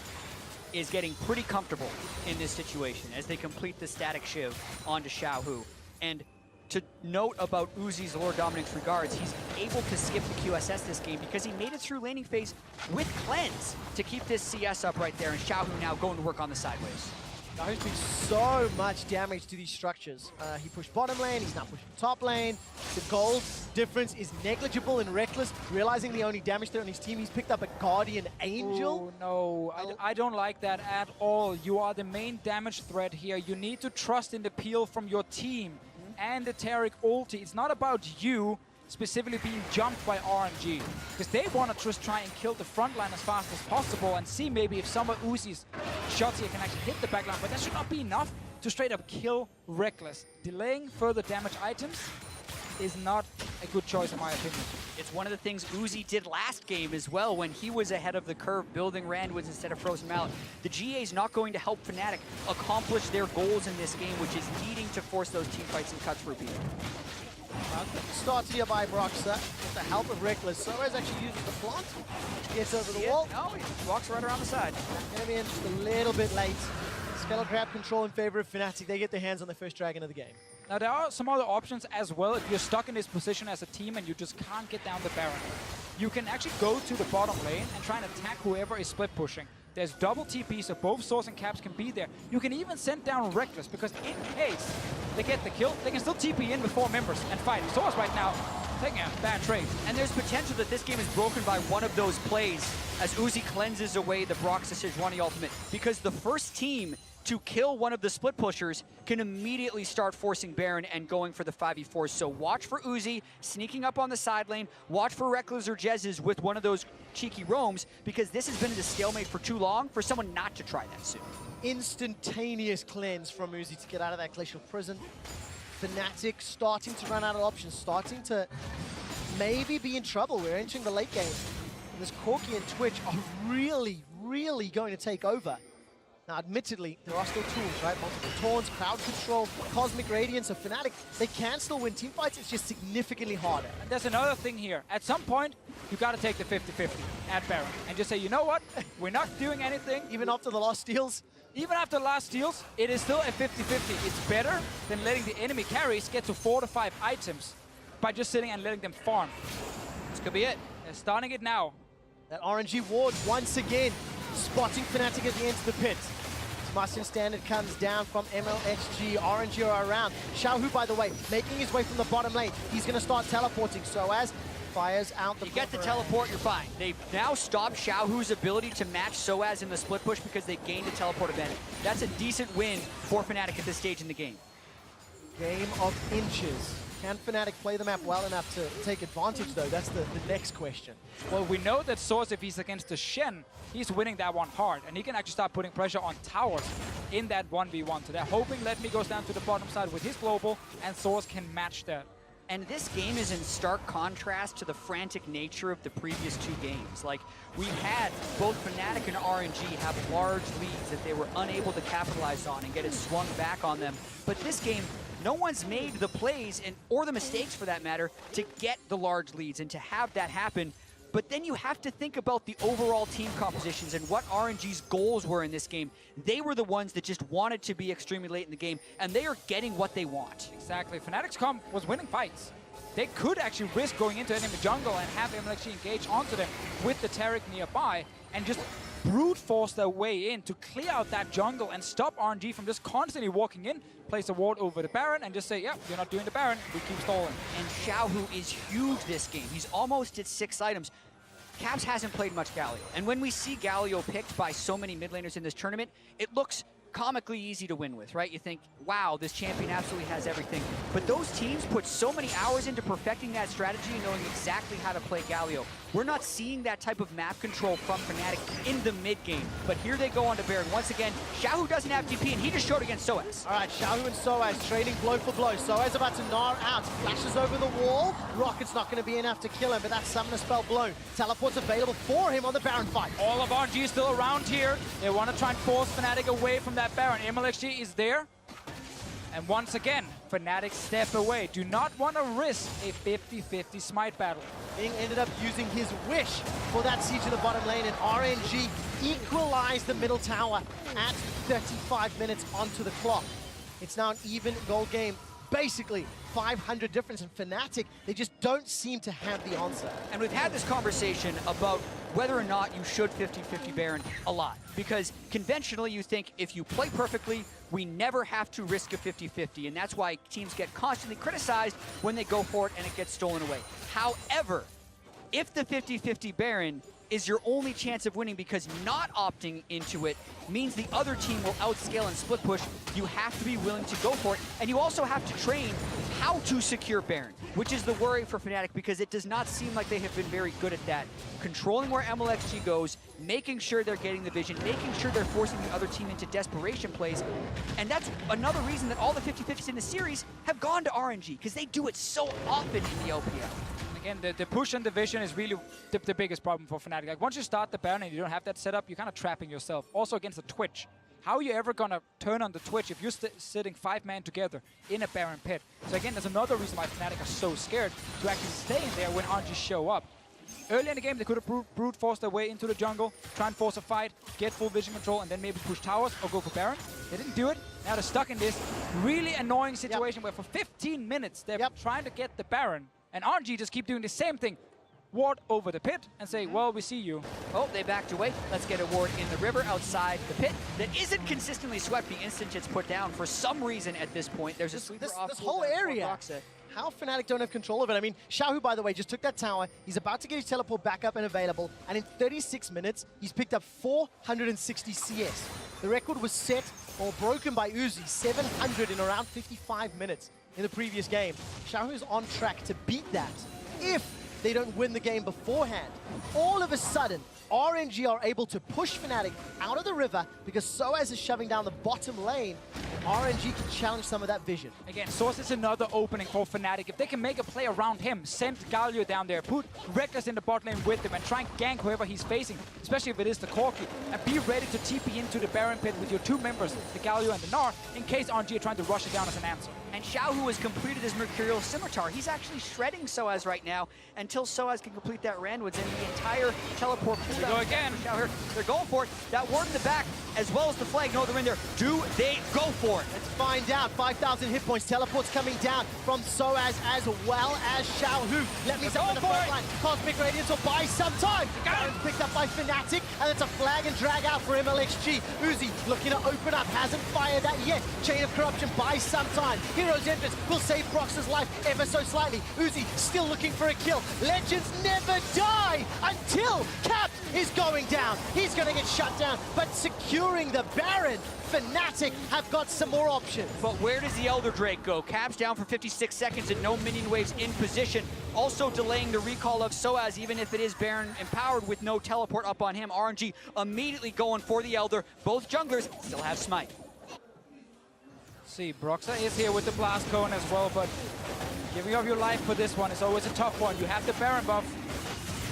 B: is getting pretty comfortable in this situation as they complete the static shiv onto Xiaohu. And to note about Uzi's Lord Dominic's regards, he's able to skip the QSS this game because he made it through laning phase with Cleanse to keep this CS up right there, and Xiaohu now going to work on the sideways.
C: Now he's doing so much damage to these structures. He pushed bottom lane, he's now pushing top lane. The gold difference is negligible in Rekkles. Realizing the only damage there on his team, he's picked up a Guardian Angel.
A: Oh, no, I don't like that at all. You are the main damage threat here. You need to trust in the peel from your team and the Taric ulti. It's not about you specifically being jumped by RNG, because they want to just try and kill the front line as fast as possible and see maybe if some of Uzi's shots here can actually hit the back line, but that should not be enough to straight up kill Rekkles. Delaying further damage items is not a good choice in my opinion.
B: It's one of the things Uzi did last game as well when he was ahead of the curve building Randwoods instead of Frozen Mallet. The GA is not going to help Fnatic accomplish their goals in this game, which is needing to force those team fights and cuts for a beat.
C: Starts here by Broxah with the help of Rekkles. sOAZ actually uses the plant, gets over the wall.
B: No, he walks right around the side.
C: Gonna be in just a little bit late. Skeleton grab control in favor of Fnatic. They get their hands on the first dragon of the game.
A: Now there are some other options as well if you're stuck in this position as a team and you just can't get down the Baron. You can actually go to the bottom lane and try and attack whoever is split pushing. There's double TP, so both sOAZ and Caps can be there. You can even send down Rekkles, because in case they get the kill, they can still TP in with 4 members and fight. sOAZ right now taking a bad trade.
B: And there's potential that this game is broken by one of those plays as Uzi cleanses away the Broxah Sejuani ultimate, because the first team to kill one of the split pushers can immediately start forcing Baron and going for the 5v4s. So watch for Uzi sneaking up on the side lane, watch for Rekkles or Jesiz with one of those cheeky roams, because this has been in a stalemate for too long for someone not to try that soon.
C: Instantaneous cleanse from Uzi to get out of that glacial prison. Fnatic starting to run out of options, starting to maybe be in trouble. We're entering the late game. And this Corki and Twitch are really, really going to take over. Now, admittedly, there are still tools, right? Multiple taunts, crowd control, cosmic radiance. So Fnatic, they can still win team fights. It's just significantly harder.
A: And there's another thing here. At some point, you got to take the 50-50 at Baron and just say, you know what? We're not doing anything.
C: Even after the last steals?
A: Even after the last steals, it is still a 50-50. It's better than letting the enemy carries get to 4 to 5 items by just sitting and letting them farm.
B: This could be it.
A: They're starting it now.
C: That RNG ward once again spotting Fnatic at the end of the pit. Sebastian Standard comes down from Mlxg. RNG are around. Xiaohu, by the way, making his way from the bottom lane. He's going to start teleporting. sOAZ fires out the...
B: You get the teleport, you're fine. They've now stopped Xiaohu's ability to match sOAZ in the split push because they gained a teleport advantage. That's a decent win for Fnatic at this stage in the game.
C: Game of inches. Can Fnatic play the map well enough to take advantage, though? That's the next question.
A: Well, we know that sOAZ, if he's against the Shen, he's winning that one hard, and he can actually start putting pressure on towers in that 1v1. So they're hoping Letme goes down to the bottom side with his global, and sOAZ can match that.
B: And this game is in stark contrast to the frantic nature of the previous two games. Like, we had both Fnatic and RNG have large leads that they were unable to capitalize on and get it swung back on them. But this game, no one's made the plays, or the mistakes for that matter, to get the large leads and to have that happen. But then you have to think about the overall team compositions and what RNG's goals were in this game. They were the ones that just wanted to be extremely late in the game, and they are getting what they want.
A: Exactly. Fnatic's comp was winning fights. They could actually risk going into enemy jungle and have Mlxg engage onto them with the Taric nearby and just brute force their way in to clear out that jungle and stop RNG from just constantly walking in, place a ward over the Baron, and just say, yep, you're not doing the Baron, we keep stalling.
B: And Xiaohu is huge this game. He's almost at 6 items. Caps hasn't played much Galio, and when we see Galio picked by so many mid laners in this tournament, it looks comically easy to win with, right? You think, wow, this champion absolutely has everything. But those teams put so many hours into perfecting that strategy and knowing exactly how to play Galio. We're not seeing that type of map control from Fnatic in the mid game. But here they go on to Baron. Once again, Xiaohu doesn't have TP, and he just showed against sOAZ.
C: All right, Xiaohu and sOAZ trading blow for blow. sOAZ about to Gnar out, flashes over the wall. Rocket's not going to be enough to kill him, but that summoner spell blown. Teleport's available for him on the Baron fight.
A: All of RNG is still around here. They want to try and force Fnatic away from that Baron. Mlxg is there. And once again, Fnatic step away. Do not want to risk a 50-50 smite battle.
C: Ming ended up using his wish for that siege to the bottom lane, and RNG equalized the middle tower at 35 minutes onto the clock. It's now an even goal game. Basically, 500 difference in Fnatic. They just don't seem to have the answer.
B: And we've had this conversation about whether or not you should 50-50 Baron a lot. Because conventionally you think if you play perfectly, we never have to risk a 50-50. And that's why teams get constantly criticized when they go for it and it gets stolen away. However, if the 50-50 Baron is your only chance of winning because not opting into it means the other team will outscale and split push, you have to be willing to go for it. And you also have to train how to secure Baron, which is the worry for Fnatic because it does not seem like they have been very good at that. Controlling where Mlxg goes, making sure they're getting the vision, making sure they're forcing the other team into desperation plays. And that's another reason that all the 50-50s in the series have gone to RNG, because they do it so often in the LPL.
A: Again, the push and the vision is really the biggest problem for Fnatic. Like, once you start the Baron and you don't have that set up, you're kind of trapping yourself. Also against the Twitch. How are you ever going to turn on the Twitch if you're sitting 5-man together in a Baron pit? So again, there's another reason why Fnatic are so scared to actually stay in there when RNG show up. Early in the game, they could have brute forced their way into the jungle, try and force a fight, get full vision control, and then maybe push towers or go for Baron. They didn't do it. Now they're stuck in this really annoying situation where for 15 minutes, they're trying to get the Baron. And RNG just keep doing the same thing. Ward over the pit and say, well, we see you.
B: Oh, they backed away. Let's get a ward in the river outside the pit that isn't consistently swept the instant it's put down for some reason at this point. There's a sweeper off
C: this whole area. How Fnatic don't have control of it. I mean, Xiaohu, by the way, just took that tower. He's about to get his teleport back up and available. And in 36 minutes, he's picked up 460 CS. The record was set or broken by sOAZ, 700 in around 55 minutes in the previous game. Xiaohu is on track to beat that if they don't win the game beforehand. All of a sudden, RNG are able to push Fnatic out of the river because sOAZ is shoving down the bottom lane. RNG can challenge some of that vision.
A: Again, sOAZ is another opening for Fnatic. If they can make a play around him, send Galio down there, put Rekkles in the bot lane with him, and try and gank whoever he's facing, especially if it is the Corki, and be ready to TP into the Baron pit with your two members, the Galio and the Gnar, in case RNG are trying to rush it down as an answer.
B: And Xiaohu has completed his Mercurial Scimitar. He's actually shredding sOAZ right now until sOAZ can complete that Randwoods and the entire teleport cooldown.
A: They go again.
B: They're going for it. That ward in the back, as well as the flag. No, they're in there. Do they go for it?
C: Let's find out. 5,000 hit points. Teleports coming down from sOAZ as well as Xiaohu. Let me up in the front line. Cosmic Radiance will buy some time. Baron's picked up by Fnatic, and it's a flag and drag out for Mlxg. sOAZ looking to open up. Hasn't fired that yet. Chain of Corruption buys some time. Hero's Entrance will save Broxah's life ever so slightly. sOAZ still looking for a kill. Legends never die until Cap is going down. He's going to get shut down, but secure securing the Baron. Fnatic have got some more options.
B: But where does the Elder Drake go? Caps down for 56 seconds and no minion waves in position. Also delaying the recall of sOAZ, even if it is Baron empowered with no teleport up on him. RNG immediately going for the Elder. Both junglers still have smite.
A: See, Broxah is here with the blast cone as well, but giving up your life for this one is always a tough one. You have the Baron buff.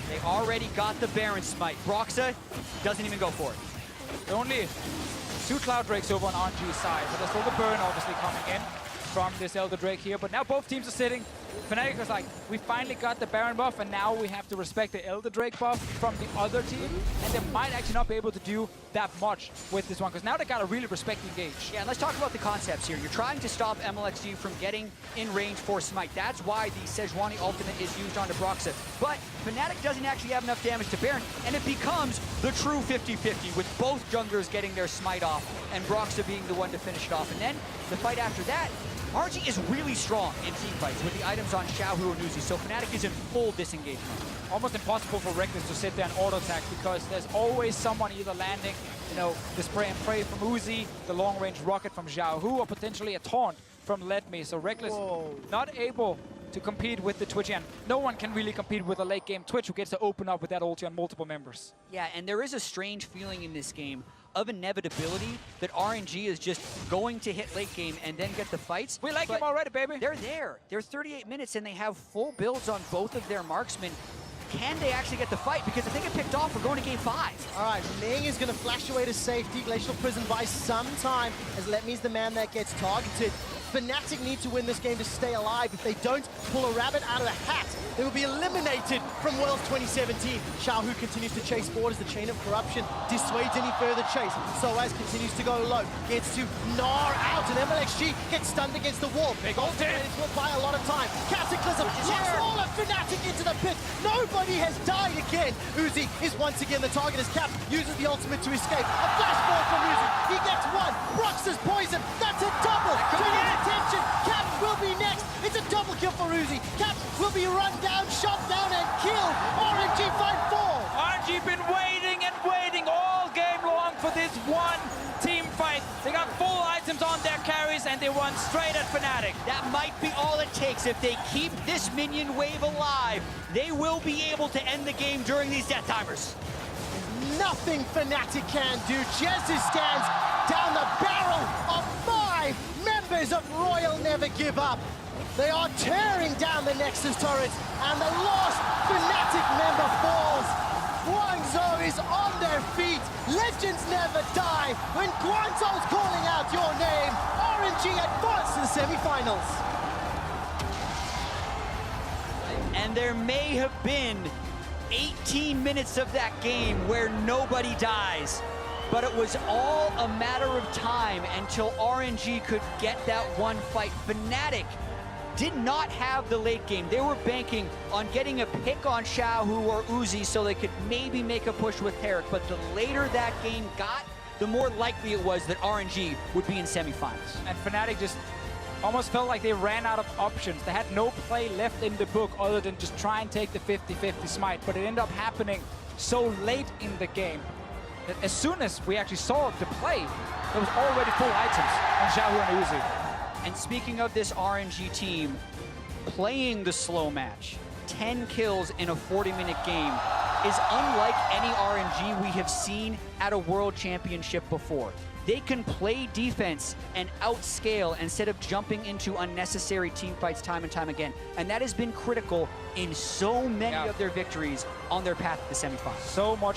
B: They already got the Baron smite. Broxah doesn't even go for it.
A: There are only 2 Cloud Drakes over on RNG's side, but there's still the burn obviously coming in from this Elder Drake here. But now both teams are sitting. Fnatic was like, we finally got the Baron buff, and now we have to respect the Elder Drake buff from the other team. And they might actually not be able to do that much with this one, because now they got to really respect the engage.
B: Yeah, and let's talk about the concepts here. You're trying to stop Mlxg from getting in range for smite. That's why the Sejuani ultimate is used onto Broxah. But Fnatic doesn't actually have enough damage to Baron, and it becomes the true 50-50, with both junglers getting their smite off, and Broxah being the one to finish it off. And then the fight after that, RNG is really strong in team fights with the items on Xiaohu and Uzi, so Fnatic is in full disengagement.
A: Almost impossible for Rekkles to sit there and auto-attack, because there's always someone either landing, you know, the spray and pray from Uzi, the long-range rocket from Xiaohu, or potentially a taunt from Letme. So Rekkles not able to compete with the Twitch, and no one can really compete with a late-game Twitch who gets to open up with that ulti on multiple members.
B: Yeah, and there is a strange feeling in this game of inevitability that RNG is just going to hit late game and then get the fights.
A: We like him already, baby.
B: They're there. They're 38 minutes and they have full builds on both of their marksmen. Can they actually get the fight? Because if they get picked off, we're going to game 5.
C: All right, Ming is going to flash away to safety. Glacial Prison buys some time as Letme's the man that gets targeted. Fnatic need to win this game to stay alive. If they don't pull a rabbit out of a hat, they will be eliminated from Worlds 2017. Xiaohu continues to chase forward as the chain of corruption dissuades any further chase. sOAZ continues to go low, gets to Gnar out, and Mlxg gets stunned against the wall.
A: Big ult in.
C: Will buy a lot of time. Cataclysm locks all of Fnatic into the pit. Nobody has died again. Uzi is once again the target as Cap uses the ultimate to escape. A flash ball from Uzi. He gets one. Broxah's poison. That's a double. Attention. Cap will be next. It's a double kill for Uzi. Cap will be run down, shot down, and killed. RNG fight 4.
A: RNG been waiting and waiting all game long for this one team fight. They got full items on their carries and they run straight at Fnatic.
B: That might be all it takes. If they keep this minion wave alive, they will be able to end the game during these death timers.
C: Nothing Fnatic can do. Jesiz stands down the barrel of 5 members of Royal Never Give Up. They are tearing down the Nexus turrets, and the last Fnatic member falls. Guangzhou is on their feet. Legends never die. When Guangzhou's calling out your name, RNG advance to the semi-finals.
B: And there may have been 18 minutes of that game where nobody dies, but it was all a matter of time until RNG could get that one fight. Fnatic did not have the late game. They were banking on getting a pick on Xiaohu or Uzi so they could maybe make a push with Taric, but the later that game got, the more likely it was that RNG would be in semifinals.
A: And Fnatic just almost felt like they ran out of options. They had no play left in the book other than just try and take the 50-50 smite, but it ended up happening so late in the game that as soon as we actually saw the play, there was already full items on Xiaohu and Uzi.
B: And speaking of this RNG team playing the slow match, 10 kills in a 40-minute game is unlike any RNG we have seen at a World Championship before. They can play defense and outscale instead of jumping into unnecessary team fights time and time again. And that has been critical in so many of their victories on their path to the semifinals.
A: So much